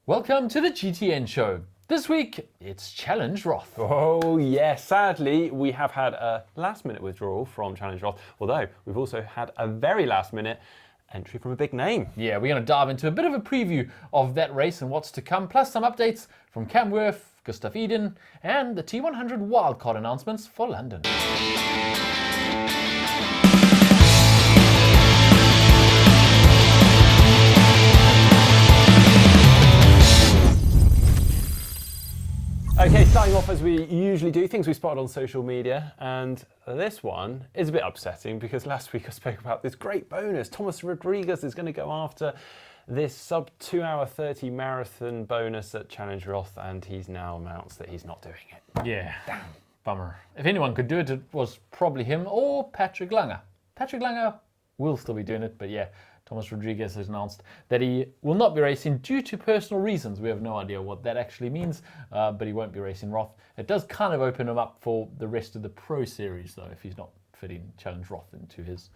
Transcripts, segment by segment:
Welcome to the GTN show. This week, it's Challenge Roth. Oh yes, sadly we have had a last minute withdrawal from Challenge Roth, although we've also had a very last minute entry from a big name. Yeah, we're going to dive into a bit of a preview of that race and what's to come, plus some updates from Cam Worth, Gustav Eden, and the T100 Wild Card announcements for London. Okay, starting off as we usually do, things we spotted on social media, and this one is a bit upsetting because last week I spoke about this great bonus. Thomas Rodriguez is going to go after this sub 2 hour 30 marathon bonus at Challenge Roth, and he's now announced that he's not doing it. Yeah, damn, bummer. If anyone could do it, it was probably him or Patrick Langer. Patrick Langer will still be doing it, but yeah, Thomas Rodriguez has announced that he will not be racing due to personal reasons. We have no idea what that actually means, but he won't be racing Roth. It does kind of open him up for the rest of the Pro Series, though, if he's not fitting Challenge Roth into his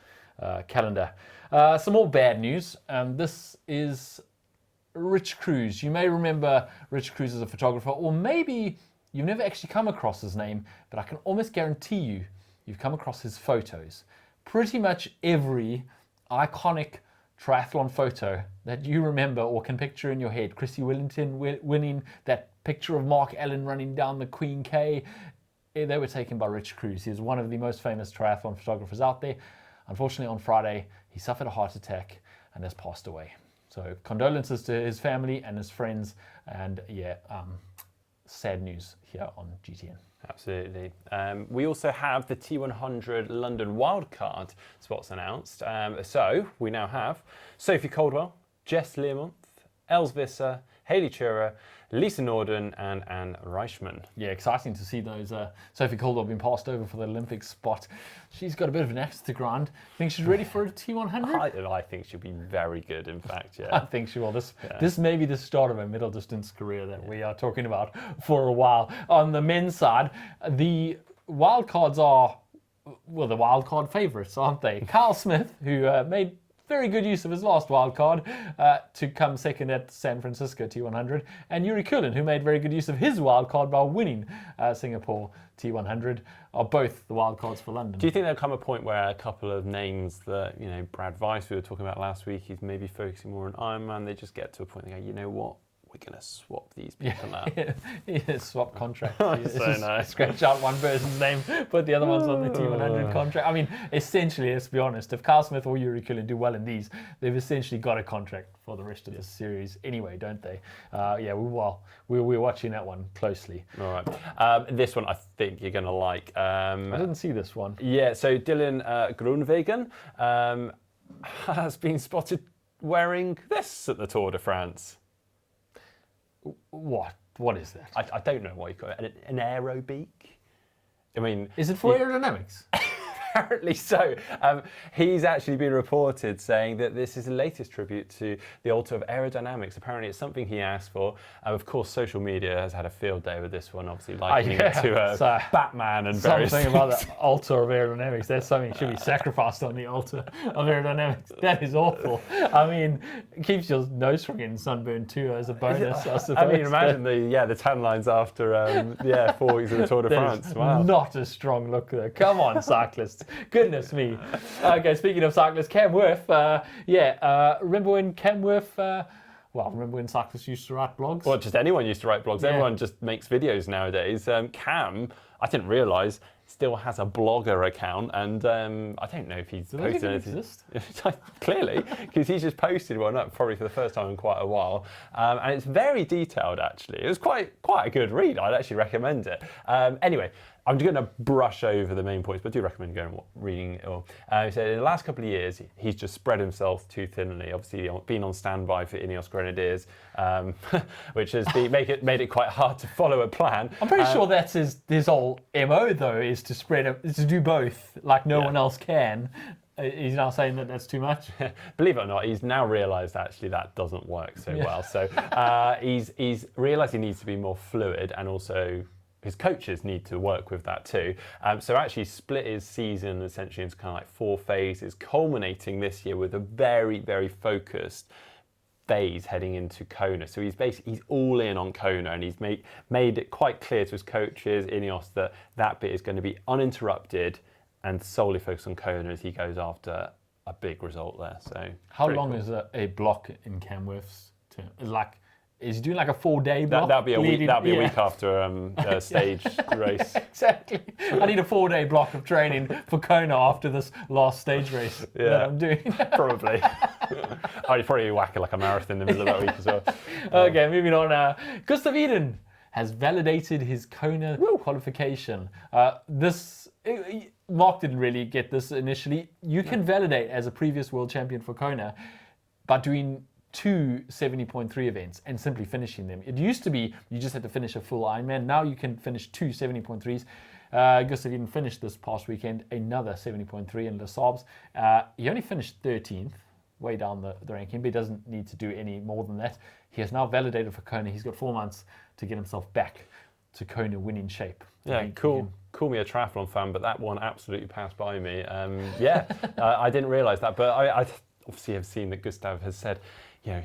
calendar. Some more bad news. This is Rich Cruse. You may remember Rich Cruse as a photographer, or maybe you've never actually come across his name, but I can almost guarantee you've come across his photos. Pretty much every iconic triathlon photo that you remember or can picture in your head. Chrissy Willington winning, that picture of Mark Allen running down the Queen K, they were taken by Rich Cruse. He's one of the most famous triathlon photographers out there. Unfortunately, on Friday, he suffered a heart attack and has passed away. So condolences to his family and his friends, and sad news here on GTN. Absolutely. We also have the T100 London Wild Card spots announced. So we now have Sophie Caldwell, Jess Learmonth, Els Visser, Hayley Chura, Lisa Norden, and Anne Reichman. Yeah, exciting to see those. Sophie Caldwell being passed over for the Olympic spot. She's got a bit of an axe to grind. Think she's ready for a T100? I think she'll be very good, in fact, yeah. I think she will. This may be the start of a middle distance career that we are talking about for a while. On the men's side, the wild cards are, well, the wild card favourites, aren't they? Carl Smith, who made very good use of his last wild card to come second at San Francisco T100, and Yuri Kulin, who made very good use of his wild card by winning Singapore T100, are both the wild cards for London. Do you think there'll come a point where a couple of names that, you know, Brad Weiss we were talking about last week, he's maybe focusing more on Ironman, they just get to a point they go, you know what, we're going to swap these people out. Yeah, swap contracts. So nice. Scratch out one person's name, put the other ones on the T100 contract. I mean, essentially, let's be honest, if Carl Smith or Yuri Kulin do well in these, they've essentially got a contract for the rest of the series anyway, don't they? We're watching that one closely. All right. This one I think you're going to like. I didn't see this one. Yeah, so Dylan Groenewegen has been spotted wearing this at the Tour de France. What? What is that? I don't know what you call it. An aerobeak? I mean... Is it for aerodynamics? Apparently so. He's actually been reported saying that this is the latest tribute to the altar of aerodynamics. Apparently it's something he asked for. Of course, social media has had a field day with this one, obviously likening it to Batman and various something about the altar of aerodynamics. There's something that should be sacrificed on the altar of aerodynamics. That is awful. I mean, it keeps your nose from getting sunburned too as a bonus, I suppose. I mean, imagine the tan lines after 4 weeks of the Tour de France. Wow. Not a strong look there. Come on, cyclists. Goodness me. Okay, speaking of cyclists, Cam Worth. Remember when Cam Worth, remember when cyclists used to write blogs? Well, just anyone used to write blogs. Yeah. Everyone just makes videos nowadays. Cam, I didn't realise, still has a blogger account, and I don't know if he's posted anything. Exist? Clearly, because he's just posted one up probably for the first time in quite a while, and it's very detailed actually. It was quite a good read. I'd actually recommend it. Anyway, I'm going to brush over the main points, but I do recommend going and reading it all. So in the last couple of years, he's just spread himself too thinly. Obviously, been on standby for Ineos Grenadiers, which has made it quite hard to follow a plan. I'm pretty sure that's his whole MO though, is to do both, like no one else can. He's now saying that that's too much. Believe it or not, he's now realised actually that doesn't work so well. So he's realised he needs to be more fluid, and also his coaches need to work with that too. So actually split his season essentially into kind of like 4 phases, culminating this year with a very, very focused phase heading into Kona. So he's all in on Kona, and he's made it quite clear to his coaches, Ineos, that bit is going to be uninterrupted and solely focused on Kona as he goes after a big result there. So how long is a block in Camworth's term? Is he doing like a 4-day block? That'll be a week. That'll be a week after a stage race. Exactly. I need a 4-day block of training for Kona after this last stage race that I'm doing. Probably. I'd probably whack like a marathon in the middle of that week as well. Okay, moving on. Gustav Iden has validated his Kona qualification. Mark didn't really get this initially. You can validate as a previous world champion for Kona by doing 2 70.3 events and simply finishing them. It used to be you just had to finish a full Ironman. Now you can finish 2 70.3s. Gustav Iden finished this past weekend another 70.3 in Les Sables. He only finished 13th, way down the ranking, but he doesn't need to do any more than that. He has now validated for Kona. He's got 4 months to get himself back to Kona winning shape. Yeah, cool. Call me a triathlon fan, but that one absolutely passed by me. I didn't realise that, but I obviously have seen that Gustav has said,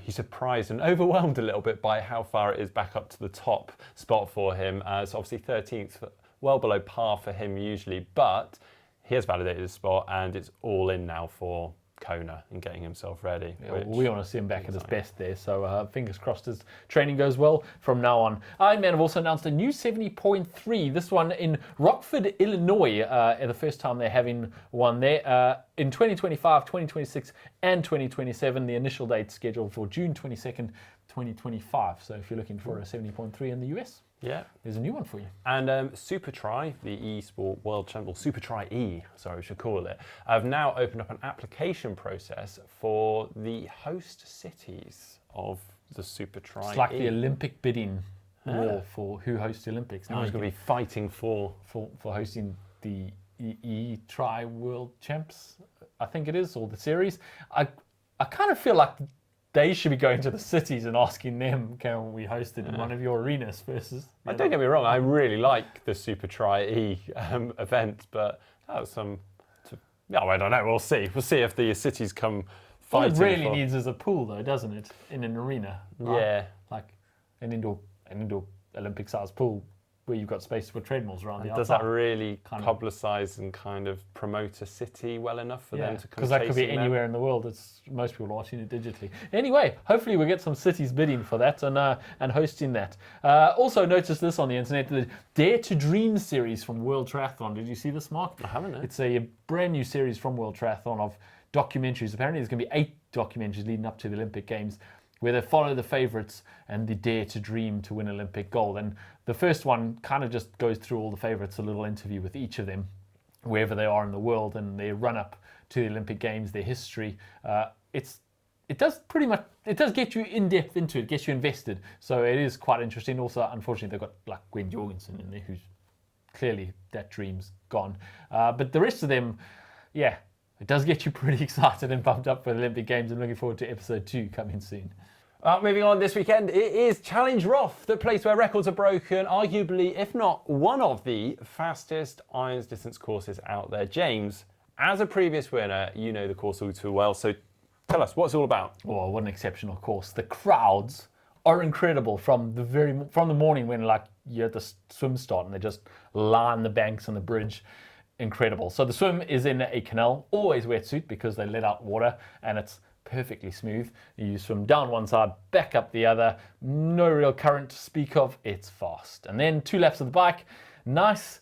he's surprised and overwhelmed a little bit by how far it is back up to the top spot for him. So obviously 13th, well below par for him usually, but he has validated his spot and it's all in now for Kona and getting himself ready. We want to see him back at his best there, so fingers crossed his training goes well from now on. Ironman have also announced a new 70.3, this one in Rockford, Illinois, the first time they're having one there. In 2025, 2026 and 2027, the initial date scheduled for June 22nd, 2025. So if you're looking for a 70.3 in the US, there's a new one for you. And Super Tri, the eSport World Champion, Super Tri E, sorry, we should call it, have now opened up an application process for the host cities of the Super Tri. It's like the Olympic bidding war for who hosts the Olympics. Now he's going to be fighting for hosting the Tri World Champs, I think it is, or the series. I kind of feel like they should be going to the cities and asking them, can we host it in one of your arenas versus... Don't get me wrong, I really like the Super Tri E event, but that was I don't know, we'll see. We'll see if the cities come fighting. All it really needs is a pool though, doesn't it? In an arena. Right? Yeah. Like an indoor Olympic-sized pool where you've got space to put treadmills around the outside. Does that really publicise and kind of promote a city well enough for them to come? Because that could be anywhere in the world. Most people are watching it digitally. Anyway, hopefully we'll get some cities bidding for that and hosting that. Also noticed this on the internet, the Dare to Dream series from World Triathlon. Did you see this, Mark? I haven't. It's a brand new series from World Triathlon of documentaries. Apparently there's going to be 8 documentaries leading up to the Olympic Games, where they follow the favourites and they dare to dream to win Olympic gold. And the first one kind of just goes through all the favourites, a little interview with each of them, wherever they are in the world, and their run up to the Olympic Games, their history. It does get you in depth into it, gets you invested. So it is quite interesting. Also, unfortunately, they've got like Gwen Jorgensen in there, who's clearly that dream's gone. But the rest of them, it does get you pretty excited and pumped up for the Olympic Games. I'm looking forward to episode 2 coming soon. Moving on this weekend, it is Challenge Roth, the place where records are broken, arguably, if not one of the fastest irons distance courses out there. James, as a previous winner, you know the course all too well, so tell us, what's it all about? Oh, what an exceptional course. The crowds are incredible from the morning when you're at the swim start and they just line the banks and the bridge. Incredible. So the swim is in a canal, always wetsuit because they let out water, and it's perfectly smooth. You swim down one side, back up the other, no real current to speak of, it's fast. And then 2 laps of the bike, nice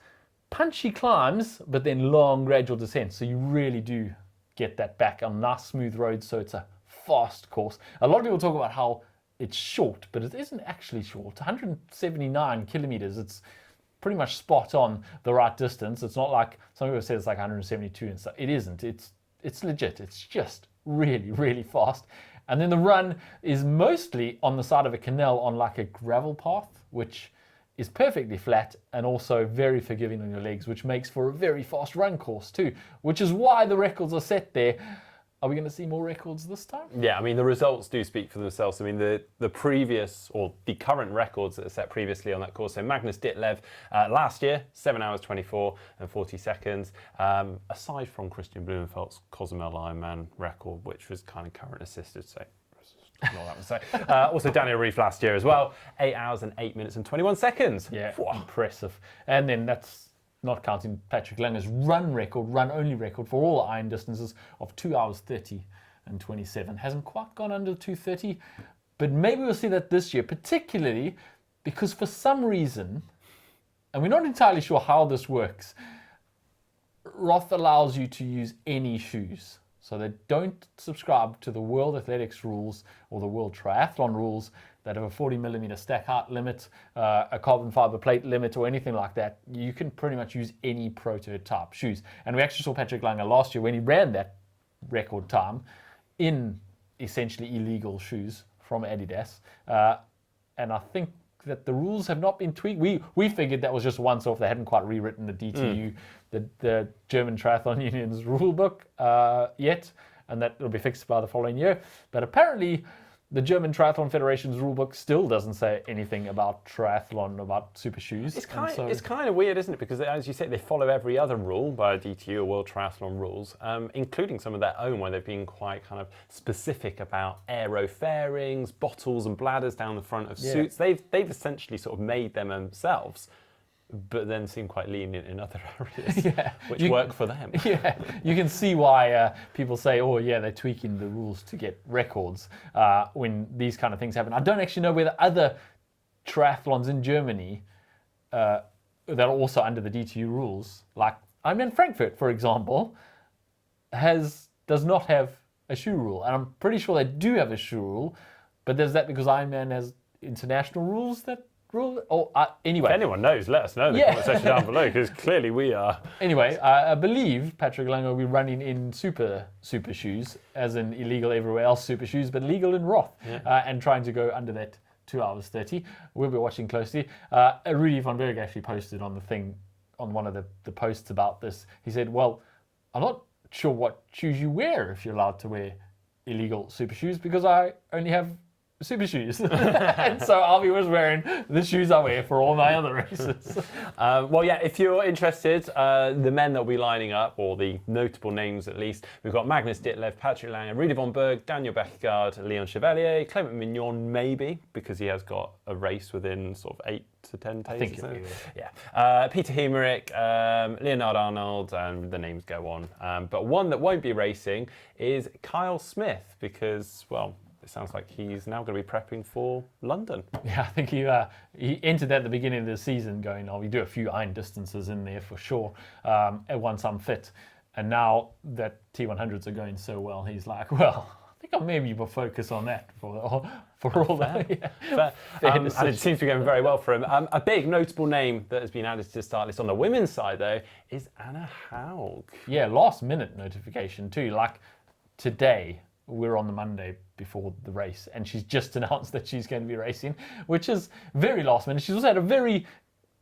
punchy climbs, but then long gradual descents. So you really do get that back on nice smooth roads, so it's a fast course. A lot of people talk about how it's short, but it isn't actually short. 179 kilometers, it's pretty much spot on the right distance. It's not like some people say it's like 172 and stuff. It isn't. It's legit. It's just really, really fast. And then the run is mostly on the side of a canal on like a gravel path, which is perfectly flat and also very forgiving on your legs, which makes for a very fast run course too, which is why the records are set there. Are we going to see more records this time? Yeah, I mean, the results do speak for themselves. I mean, the previous, or the current records that are set previously on that course. So Magnus Ditlev last year, 7 hours 24 and 40 seconds. Aside from Christian Blumenfeld's Cozumel Ironman record, which was kind of current assisted, so Ignore that one. So, also Daniel Reef last year as well, 8 hours and 8 minutes and 21 seconds. Yeah, impressive. And then that's not counting Patrick Lange's run-only record for all iron distances of 2 hours 30 and 27. Hasn't quite gone under 2:30, but maybe we'll see that this year, particularly because for some reason, and we're not entirely sure how this works, Roth allows you to use any shoes. So they don't subscribe to the World Athletics rules or the World Triathlon rules that have a 40mm stack height limit, a carbon fiber plate limit, or anything like that. You can pretty much use any prototype shoes. And we actually saw Patrick Lange last year when he ran that record time in essentially illegal shoes from Adidas. And I think that the rules have not been tweaked. We figured that was just once off. They hadn't quite rewritten the DTU, the German Triathlon Union's rule book yet, and that will be fixed by the following year. But apparently, the German Triathlon Federation's rule book still doesn't say anything about triathlon, about super shoes. It's kind of weird, isn't it? Because as you say, they follow every other rule by DTU or World Triathlon rules, including some of their own, where they've been quite kind of specific about aero fairings, bottles and bladders down the front of suits. They've essentially sort of made them themselves, but then seem quite lenient in other areas, which work for them. Yeah, you can see why people say, oh yeah, they're tweaking the rules to get records when these kind of things happen. I don't actually know whether other triathlons in Germany that are also under the DTU rules, like Ironman Frankfurt, for example, does not have a shoe rule. And I'm pretty sure they do have a shoe rule, but there's that because Ironman has international rules that rule. Anyway. If anyone knows, let us know in the comment section down below, because clearly we are. Anyway, I believe Patrick Lange will be running in super shoes, as in illegal everywhere else super shoes, but legal in Roth, and trying to go under that 2 hours 30. We'll be watching closely. Rudy van Berg actually posted on one of the posts about this. He said, well, I'm not sure what shoes you wear if you're allowed to wear illegal super shoes, because I only have super shoes. And so I'll be wearing the shoes I wear for all my other races. Well, yeah, if you're interested, the men that will be lining up, or the notable names at least, we've got Magnus Ditlev, Patrick Lange, Rudy von Berg, Daniel Beckegaard, Leon Chevalier, Clement Mignon maybe, because he has got a race within sort of 8 to 10 days. I think it'll be, Peter Hemerick, Leonard Arnold, and the names go on. But one that won't be racing is Kyle Smith, because, well, it sounds like he's now going to be prepping for London. Yeah, I think he entered at the beginning of the season going, we do a few iron distances in there for sure, once I'm fit. And now that T100s are going so well, he's like, well, I think I'll maybe focus on that for all that. And it seems to be going very well for him. A big notable name that has been added to the start list on the women's side, though, is Anna Haug. Yeah, last minute notification too. Like today, we're on the Monday before the race, and she's just announced that she's going to be racing, which is very last minute. She's also had a very,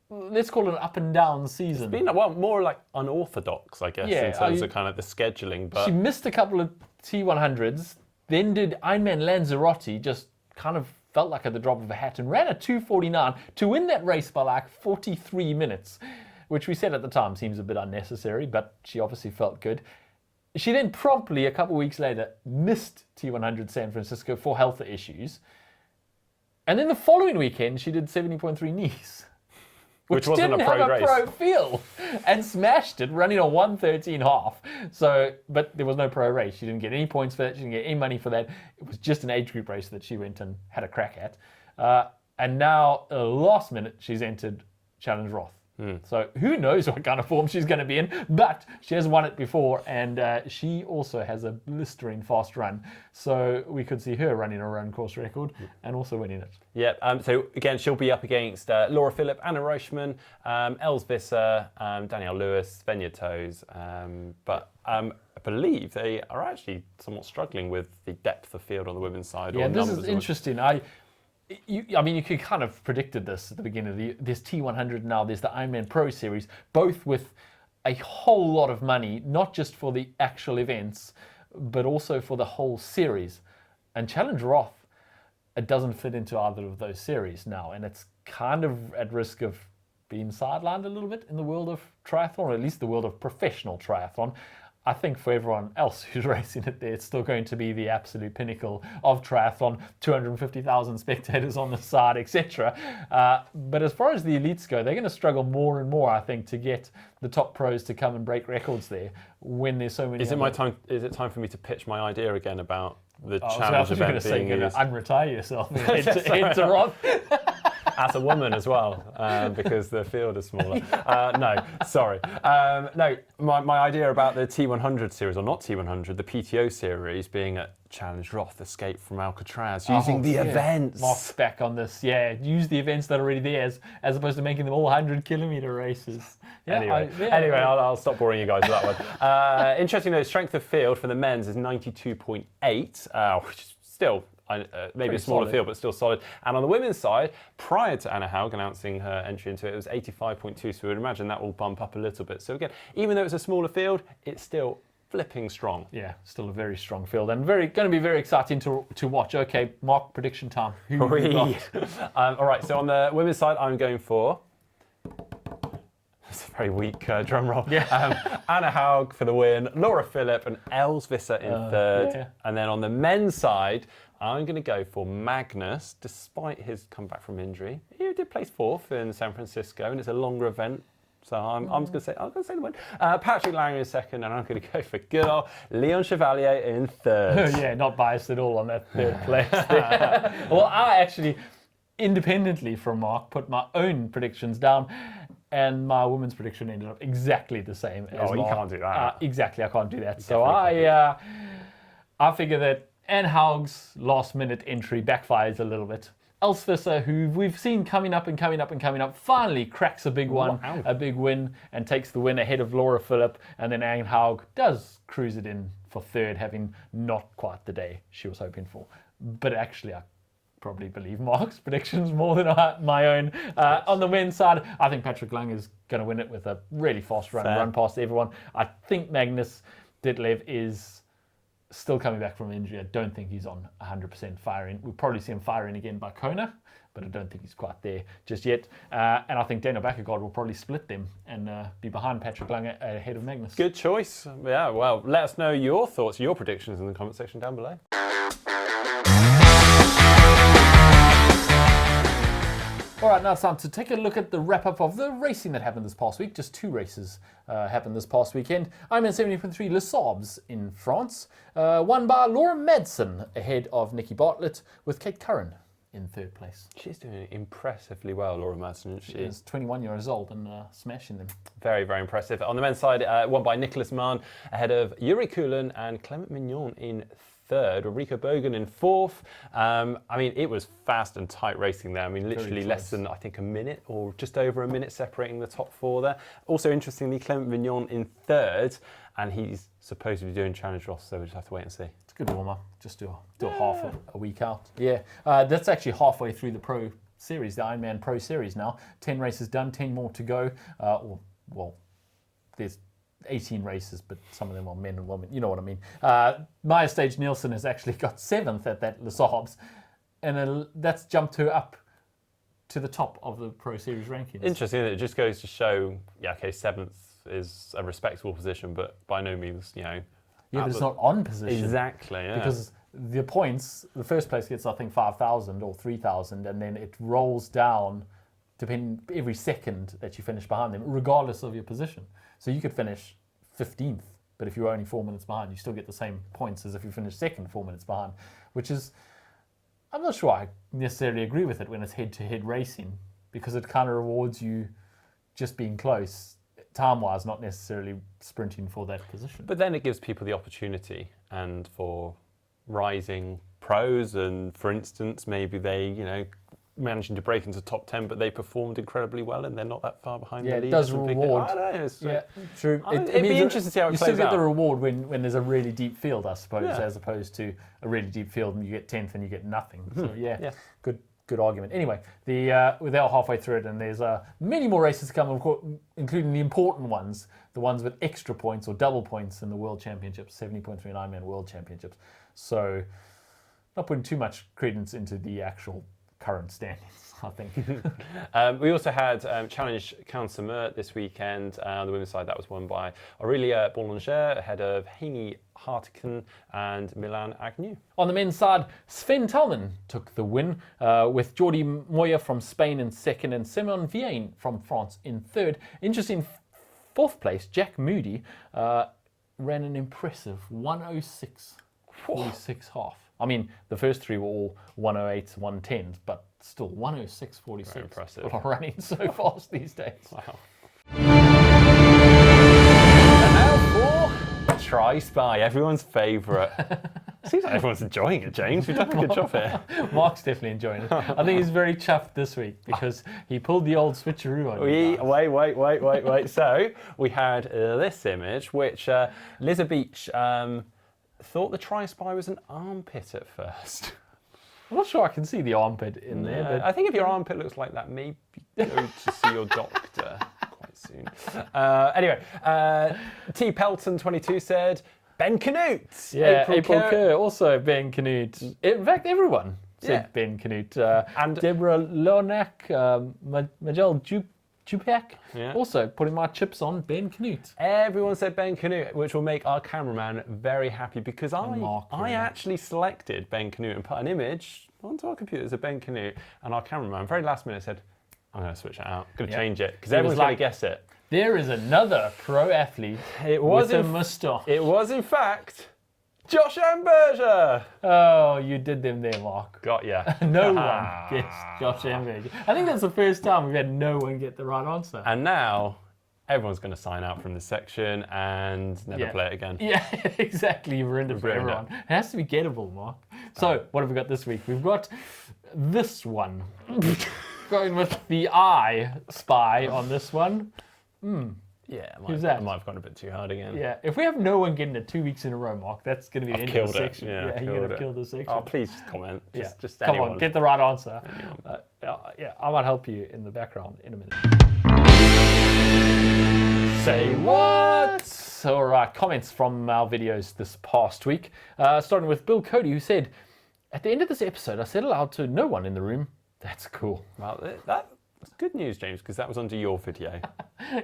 let's call it an up and down season. It's been more like unorthodox, I guess, in terms of kind of the scheduling. But she missed a couple of T100s, then did Ironman Lanzarote, just kind of felt like at the drop of a hat, and ran a 2:49 to win that race by like 43 minutes, which we said at the time seems a bit unnecessary, but she obviously felt good. She then promptly, a couple of weeks later, missed T100 San Francisco for health issues. And then the following weekend, she did 70.3 Nice. Which wasn't didn't a pro have race. A pro feel, and smashed it, running a 1:13.5. So, but there was no pro race. She didn't get any points for that. She didn't get any money for that. It was just an age group race that she went and had a crack at. And now, last minute, she's entered Challenge Roth. So who knows what kind of form she's going to be in, but she has won it before, and she also has a blistering fast run. So we could see her running her own course record and also winning it. Yeah, so again, she'll be up against Laura Philipp, Anna Rochman, Els Visser, Danielle Lewis, Svenja Toes. But I believe they are actually somewhat struggling with the depth of field on the women's side. Yeah, this is interesting. You could kind of predicted this at the beginning of the year. There's T100 now, there's the Ironman Pro Series, both with a whole lot of money, not just for the actual events, but also for the whole series. And Challenge Roth, it doesn't fit into either of those series now, and it's kind of at risk of being sidelined a little bit in the world of triathlon, or at least the world of professional triathlon. I think for everyone else who's racing it there, it's still going to be the absolute pinnacle of triathlon, 250,000 spectators on the side, etc. But as far as the elites go, they're going to struggle more and more, I think, to get the top pros to come and break records there when there's so many. Is it time for me to pitch my idea again about the So I challenge was going to event say, being you're going used? to unretire yourself and head to Roth. As a woman as well, because the field is smaller. No, sorry. No, my idea about the T100 series, or not T100, the PTO series being at Challenge Roth, Escape from Alcatraz, using the events. Mark's back on this. Yeah, use the events that are already there as opposed to making them all 100-kilometer races. Yeah, Anyway, I'll stop boring you guys with that one. Interesting though, strength of field for the men's is 92.8, which is still maybe a smaller solid field, but still solid. And on the women's side, prior to Anna Haug announcing her entry into it, it was 85.2, so we would imagine that will bump up a little bit. So again, even though it's a smaller field, it's still flipping strong. Yeah, still a very strong field and going to be very exciting to watch. Okay, Mark, prediction time. Who have you got? All right, so on the women's side, I'm going for... That's a very weak drum roll. Yeah. Anna Haug for the win, Laura Philipp and Els Visser in third. Yeah. And then on the men's side, I'm going to go for Magnus, despite his comeback from injury. He did place fourth in San Francisco, and it's a longer event. So I'm going to say the win. Patrick Langer in second, and I'm going to go for good old Leon Chevalier in third. Yeah, not biased at all on that third place. Well, I actually, independently from Mark, put my own predictions down. And my women's prediction ended up exactly the same as Mark. You can't do that. Exactly, I can't do that. So I figure that Anne Haug's last-minute entry backfires a little bit. Els Visser, who we've seen coming up, finally cracks a big one, a big win, and takes the win ahead of Laura Philipp. And then Anne Haug does cruise it in for third, having not quite the day she was hoping for. But actually, I probably believe Mark's predictions more than my own. On the men's side, I think Patrick Lang is going to win it with a really fast run past everyone. I think Magnus Ditlev is still coming back from injury. I don't think he's on 100% firing. We'll probably see him firing again by Kona, but I don't think he's quite there just yet. And I think Daniel Bakkegaard will probably split them and be behind Patrick Lange ahead of Magnus. Good choice. Yeah, well, let us know your thoughts, your predictions in the comment section down below. All right, now it's time to take a look at the wrap-up of the racing that happened this past week. Just 2 races happened this past weekend. Ironman 70.3 Les Sables in France, won by Laura Madsen ahead of Nikki Bartlett, with Kate Curran in 3rd place. She's doing impressively well, Laura Madsen. She is 21 years old and smashing them. Very, very impressive. On the men's side, won by Nicholas Mann ahead of Yuri Kulin and Clement Mignon in 3rd, Rico Bogan in 4th. I mean, it was fast and tight racing there. I mean, literally less than, I think, a minute or just over a minute separating the top 4 there. Also, interestingly, Clement Mignon in 3rd, and he's supposed to be doing Challenge Roth, so we just have to wait and see. It's a good warm-up. Just do a half a week out. Yeah, that's actually halfway through the Pro Series, the Ironman Pro Series now. 10 races done, 10 more to go. There's 18 races, but some of them are men and women. You know what I mean. Maya Stage Nielsen has actually got 7th at that Les Sables, and that's jumped her up to the top of the Pro Series rankings. Interesting. It just goes to show, 7th is a respectable position, but by no means, Yeah, but it's not on position. Exactly, yeah. Because the points, the first place gets, I think, 5,000 or 3,000, and then it rolls down depending every second that you finish behind them, regardless of your position. So you could finish 15th, but if you're only 4 minutes behind, you still get the same points as if you finished 2nd 4 minutes behind, which is, I'm not sure I necessarily agree with it when it's head-to-head racing, because it kind of rewards you just being close, time-wise, not necessarily sprinting for that position. But then it gives people the opportunity, and for rising pros, and for instance, maybe they, managing to break into top 10, but they performed incredibly well and they're not that far behind the lead. It does reward. I don't know. Yeah, true. It'd be interesting to see how it plays out. You still get the reward when there's a really deep field, I suppose, as opposed to a really deep field and you get 10th and you get nothing. So good argument. Anyway, we're now halfway through it, and there's many more races to come, including the important ones, the ones with extra points or double points in the World Championships, 70.3 Ironman World Championships. So not putting too much credence into the actual current standings, I think. We also had Challenge Cancer this weekend. On the women's side, that was won by Aurelia Boulanger ahead of Haney Hartigan and Milan Agnew. On the men's side, Sven Tellman took the win with Jordi Moya from Spain in second and Simon Vienne from France in third. Interesting fourth place, Jack Moody ran an impressive 106.46 half. I mean, the first three were all 108s, 110s, but still 106.46. Very impressive. People are running so fast these days. Wow. And now for Try Spy, everyone's favourite. Seems like everyone's enjoying it, James. We've done a good job here. Mark's definitely enjoying it. I think he's very chuffed this week because he pulled the old switcheroo on you guys. Wait. So we had this image, which Liza Beach thought the Try Spy was an armpit at first. I'm not sure I can see the armpit in there. But I think if your armpit looks like that, maybe go to see your doctor quite soon. Anyway, T. Pelton22 said, Ben Canute. Yeah, April Kerr, also Ben Canute. In fact, everyone said Ben Canute. And Deborah Lonak, Majel Jupak, Yeah. also putting my chips on Ben Canute. everyone said Ben Canute, which will make our cameraman very happy because Mark, I yeah. actually selected Ben Canute and put an image onto our computers of Ben Canute, and our cameraman very last minute said, I'm going to switch it out, going to change it, because He was everyone's going like- to guess it. There is another pro athlete with a moustache. It was in fact Josh Amberger. Oh, you did them there, Mark. Got ya. No one guessed Josh Amberger. I think that's the first time we've had no one get the right answer. And now everyone's going to sign out from this section and never play it again. Yeah, exactly. You've ruined it for ruined everyone. It has to be gettable, Mark. So, what have we got this week? We've got this one. Going with the I spy on this one. Yeah, Who's that? I might have gone a bit too hard again. Yeah, if we have no one getting it 2 weeks in a row, Mark, that's going to be the end of Killed the it. section. Yeah, you're killed going to it. kill the section. Oh, please just comment. Just Come anyone. on, get the right answer. Yeah, I might help you in the background in a minute. Say what? All right, comments from our videos this past week. Starting with Bill Cody, who said, at the end of this episode, I said aloud to no one in the room, that's cool. Well, that's good news, James, because that was under your video.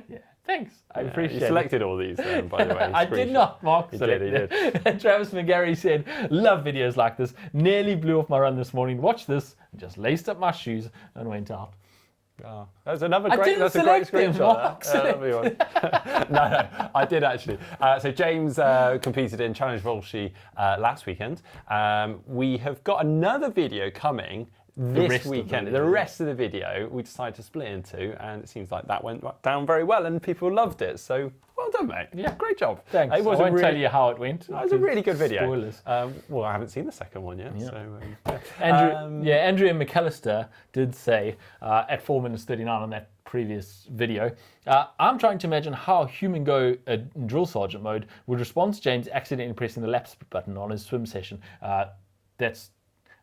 Yeah, thanks. I appreciate You it. selected all these, by the way. I did not, Mark. He did. And Travis McGarry said, love videos like this. Nearly blew off my run this morning. Watch this. Just laced up my shoes and went out. Oh, that's another I great. didn't That's a great select them, screenshot. Mark. Lovely one. No, I did actually. So James competed in Challenge Volsci last weekend. We have got another video coming this weekend. The rest of the video we decided to split into, and it seems like that went down very well, and people loved it. So well done, mate. Yeah. Great job. Thanks. It was I won't a tell really, you how it went. it was a really good video. Spoilers. Well, I haven't seen the second one yet. Yeah. So Andrea McAllister did say at 4 minutes 39 on that previous video, I'm trying to imagine how Human Go drill sergeant mode would respond to James accidentally pressing the laps button on his swim session.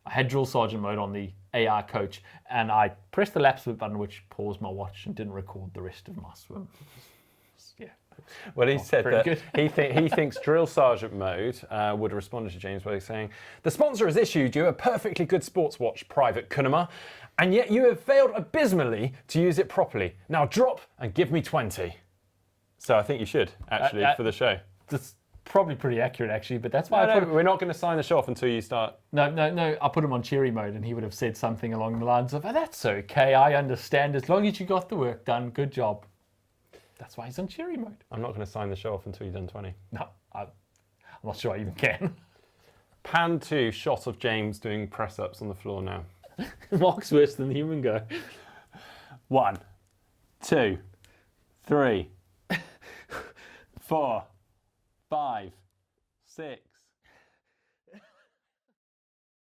I had drill sergeant mode on the AI coach, and I pressed the laps button, which paused my watch and didn't record the rest of my swim. Yeah. Well, he said that good. he thinks drill sergeant mode would have responded to James by saying, "The sponsor has issued you a perfectly good sports watch, Private Kunama, and yet you have failed abysmally to use it properly. Now drop and give me 20." So I think you should actually for the show. That's probably pretty accurate, actually, but that's why We're not going to sign the show off until you start. No, I put him on cherry mode, and he would have said something along the lines of, that's okay, I understand, as long as you got the work done, good job. That's why he's on cherry mode. I'm not going to sign the show off until you've done 20. No, I'm not sure I even can. Pan 2 shot of James doing press-ups on the floor now. Mark's worse than the Human Go. 1, 2, 3, 4, 5, 6,